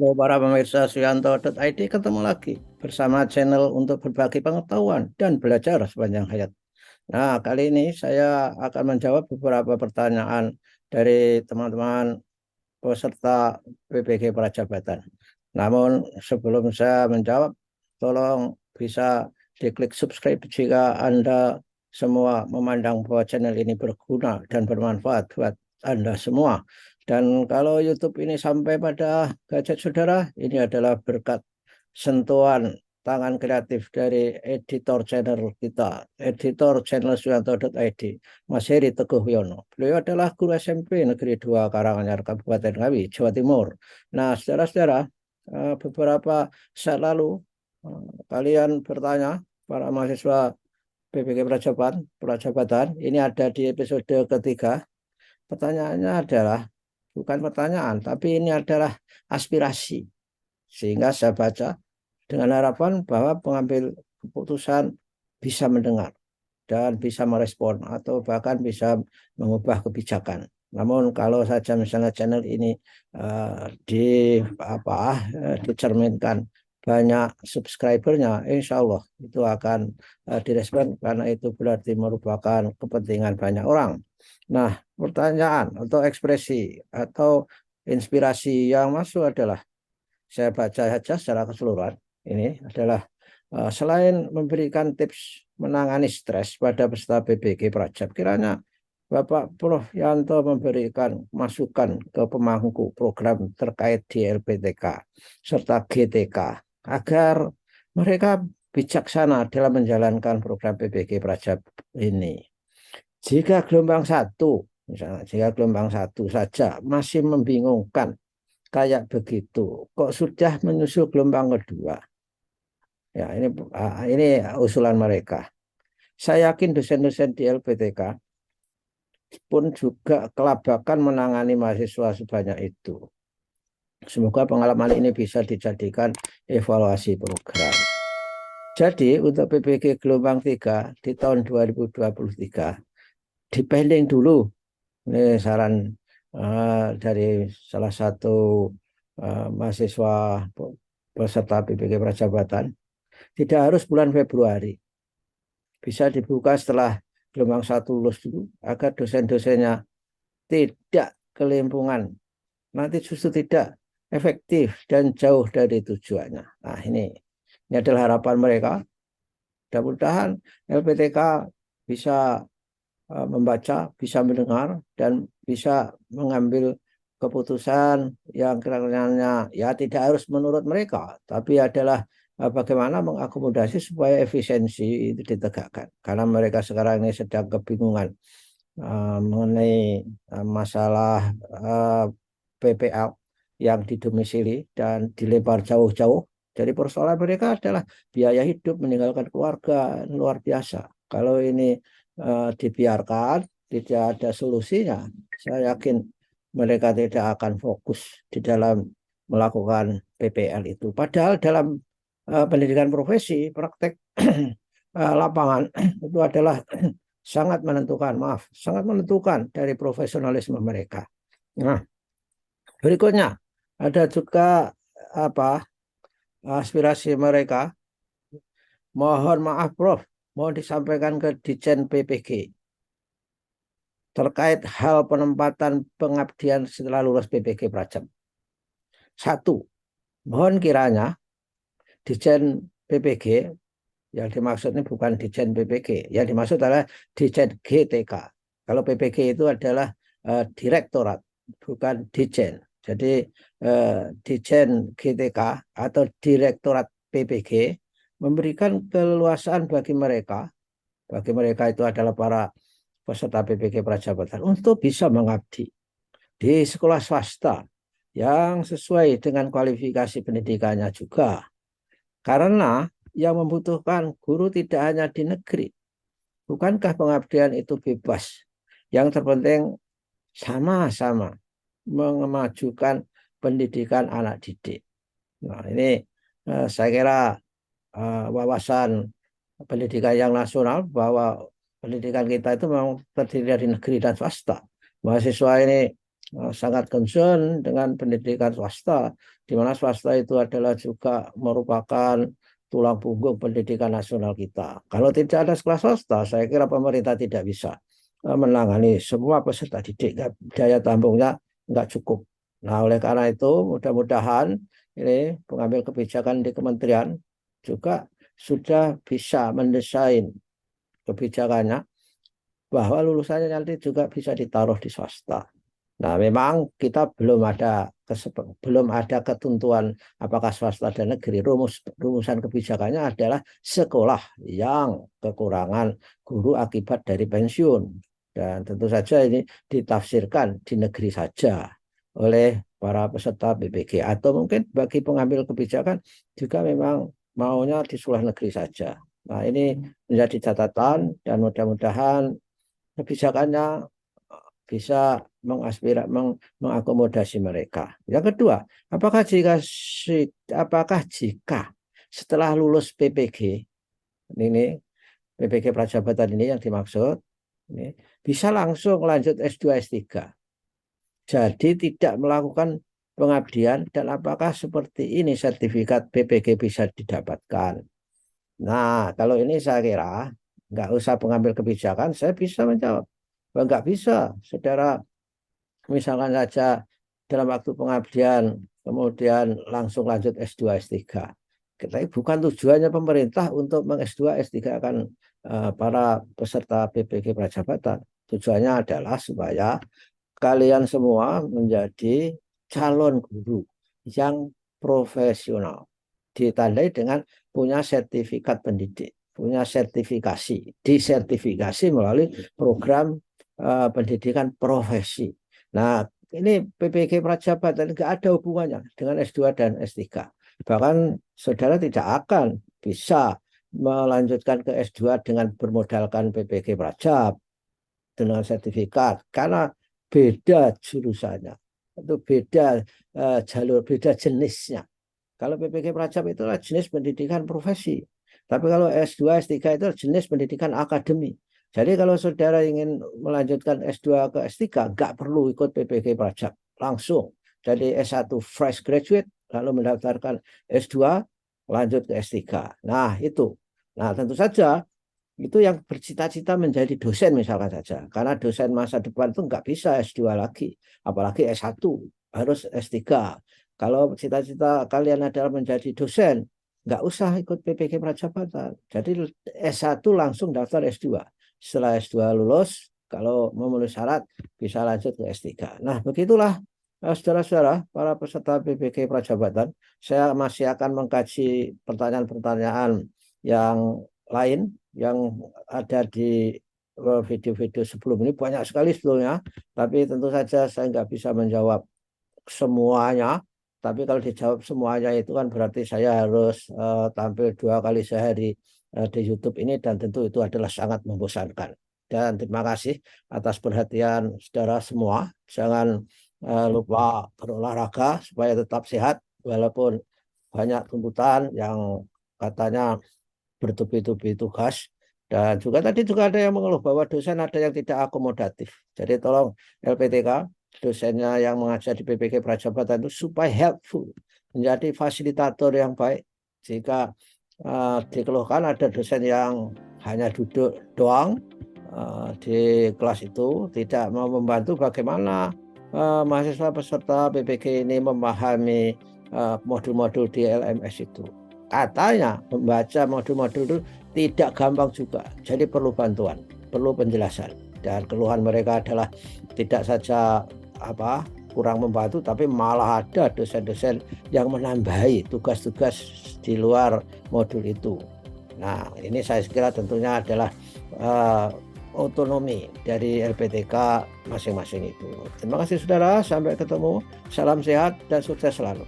Halo para pemirsa Suyanto.id, ketemu lagi bersama channel untuk berbagi pengetahuan dan belajar sepanjang hayat. Nah, kali ini saya akan menjawab beberapa pertanyaan dari teman-teman peserta PPG Prajabatan. Namun sebelum saya menjawab, tolong bisa diklik subscribe jika Anda semua memandang bahwa channel ini berguna dan bermanfaat buat Anda semua. Dan kalau YouTube ini sampai pada gadget saudara, ini adalah berkat sentuhan tangan kreatif dari editor channel kita, editor channel Suyanto.id, Mas Heri Teguh Wiono. Beliau adalah guru SMP Negeri 2 Karanganyar, Kabupaten Ngawi, Jawa Timur. Nah, saudara-saudara, beberapa saat lalu kalian bertanya, para mahasiswa PPG Prajabatan, ini ada di episode ketiga. Pertanyaannya adalah, bukan pertanyaan, tapi ini adalah aspirasi. Sehingga saya baca dengan harapan bahwa pengambil keputusan bisa mendengar dan bisa merespon atau bahkan bisa mengubah kebijakan. Namun kalau saja misalnya channel ini dicerminkan banyak subscribernya, insya Allah itu akan direspon karena itu berarti merupakan kepentingan banyak orang. Nah, pertanyaan atau ekspresi atau inspirasi yang masuk adalah, saya baca saja secara keseluruhan. Ini adalah selain memberikan tips menangani stres pada peserta PPG Prajab, kiranya Bapak Prof. Yanto memberikan masukan ke pemangku program terkait di LPTK serta GTK agar mereka bijaksana dalam menjalankan program PPG Prajab ini. Jika gelombang satu, misalnya jika gelombang satu saja masih membingungkan kayak begitu, kok sudah menyusul gelombang kedua? Ya, ini usulan mereka. Saya yakin dosen-dosen di LPTK pun juga kelabakan menangani mahasiswa sebanyak itu. Semoga pengalaman ini bisa dijadikan evaluasi program. Jadi untuk PPG gelombang 3 di tahun 2023, dipending dulu. Ini saran dari salah satu mahasiswa peserta PPG Prajabatan. Tidak harus bulan Februari. Bisa dibuka setelah gelombang 1 lulus dulu agar dosen-dosennya tidak kelimpungan. Nanti justru tidak efektif dan jauh dari tujuannya. Nah, ini adalah harapan mereka. Mudah-mudahan LPTK bisa membaca, bisa mendengar, dan bisa mengambil keputusan yang kira-kiranya ya tidak harus menurut mereka, tapi adalah bagaimana mengakomodasi supaya efisiensi itu ditegakkan. Karena mereka sekarang ini sedang kebingungan mengenai masalah PPL yang didomisili dan dilebar jauh-jauh. Jadi persoalan mereka adalah biaya hidup meninggalkan keluarga luar biasa. Kalau ini dibiarkan, tidak ada solusinya, saya yakin mereka tidak akan fokus di dalam melakukan PPL itu. Padahal dalam pendidikan profesi, praktek lapangan itu adalah sangat menentukan, sangat menentukan dari profesionalisme mereka. Nah, berikutnya ada juga aspirasi mereka. Mohon maaf Prof, mohon disampaikan ke Ditjen PPG terkait hal penempatan pengabdian setelah lulus PPG Prajab. 1. Mohon kiranya Ditjen PPG, yang dimaksud ini bukan Ditjen PPG, yang dimaksud adalah Ditjen GTK. Kalau PPG itu adalah direktorat, bukan Ditjen. Jadi Ditjen GTK atau Direktorat PPG memberikan keleluasaan bagi mereka itu adalah para peserta PPG Prajabatan untuk bisa mengabdi di sekolah swasta yang sesuai dengan kualifikasi pendidikannya juga. Karena yang membutuhkan guru tidak hanya di negeri. Bukankah pengabdian itu bebas? Yang terpenting sama-sama memajukan pendidikan anak didik. Nah, ini saya kira wawasan pendidikan yang nasional bahwa pendidikan kita itu memang terdiri dari negeri dan swasta. Mahasiswa ini sangat concern dengan pendidikan swasta, di mana swasta itu adalah juga merupakan tulang punggung pendidikan nasional kita. Kalau tidak ada sekolah swasta, saya kira pemerintah tidak bisa menangani semua peserta didik, daya tampungnya nggak cukup. Nah, oleh karena itu, mudah-mudahan ini pengambil kebijakan di kementerian juga sudah bisa mendesain kebijakannya bahwa lulusannya nanti juga bisa ditaruh di swasta. Nah, memang kita belum ada ketentuan apakah swasta dan negeri. Rumusan kebijakannya adalah sekolah yang kekurangan guru akibat dari pensiun. Dan tentu saja ini ditafsirkan di negeri saja oleh para peserta BPG. Atau mungkin bagi pengambil kebijakan juga memang maunya di sekolah negeri saja. Nah, ini menjadi catatan dan mudah-mudahan kebijakannya bisa mengakomodasi mereka. Yang kedua, apakah jika setelah lulus PPG ini PPG Prajabatan ini yang dimaksud ini bisa langsung lanjut S2 S3. Jadi tidak melakukan pengabdian dan apakah seperti ini sertifikat PPG bisa didapatkan? Nah, kalau ini saya kira nggak usah pengambil kebijakan, saya bisa menjawab. Nggak bisa, saudara. Misalkan saja dalam waktu pengabdian, kemudian langsung lanjut S2, S3. Tapi bukan tujuannya pemerintah untuk meng-S2, S3 kan para peserta PPG Prajabatan. Tujuannya adalah supaya kalian semua menjadi calon guru yang profesional. Ditandai dengan punya sertifikat pendidik, punya sertifikasi, disertifikasi melalui program pendidikan profesi. Nah, ini PPG Prajabatan nggak ada hubungannya dengan S2 dan S3. Bahkan saudara tidak akan bisa melanjutkan ke S2 dengan bermodalkan PPG Prajab dengan sertifikat karena beda jurusannya, itu beda jalur, beda jenisnya. Kalau PPG Prajab itulah jenis pendidikan profesi. Tapi kalau S2, S3 itu jenis pendidikan akademi. Jadi kalau saudara ingin melanjutkan S2 ke S3, nggak perlu ikut PPG Prajab. Langsung. Jadi S1 fresh graduate, lalu mendaftarkan S2, lanjut ke S3. Nah, itu. Nah, tentu saja itu yang bercita-cita menjadi dosen misalkan saja. Karena dosen masa depan itu nggak bisa S2 lagi. Apalagi S1, harus S3. Kalau cita-cita kalian adalah menjadi dosen, nggak usah ikut PPG Prajabatan. Jadi S1 langsung daftar S2. Setelah S2 lulus, kalau memenuhi syarat, bisa lanjut ke S3. Nah, begitulah saudara-saudara, para peserta PPG Prajabatan. Saya masih akan mengkaji pertanyaan-pertanyaan yang lain yang ada di video-video sebelum ini. Banyak sekali sebelumnya, tapi tentu saja saya nggak bisa menjawab semuanya. Tapi kalau dijawab semuanya itu kan berarti saya harus tampil 2 kali sehari di YouTube ini, dan tentu itu adalah sangat membosankan. Dan terima kasih atas perhatian saudara semua. Jangan lupa berolahraga supaya tetap sehat walaupun banyak tuntutan yang katanya bertubi-tubi tugas. Dan tadi juga ada yang mengeluh bahwa dosen ada yang tidak akomodatif. Jadi tolong LPTK, dosennya yang mengajar di PPG Prajabatan itu supaya helpful, menjadi fasilitator yang baik. Jika dikeluhkan ada dosen yang hanya duduk doang di kelas itu, tidak mau membantu bagaimana mahasiswa peserta PPG ini memahami modul-modul di LMS itu. Katanya membaca modul-modul itu tidak gampang juga, jadi perlu bantuan, perlu penjelasan. Dan keluhan mereka adalah tidak saja kurang membantu, tapi malah ada dosen-dosen yang menambahi tugas-tugas di luar modul itu. Nah, ini saya kira tentunya adalah otonomi dari LPTK masing-masing itu. Terima kasih saudara, sampai ketemu. Salam sehat dan sukses selalu.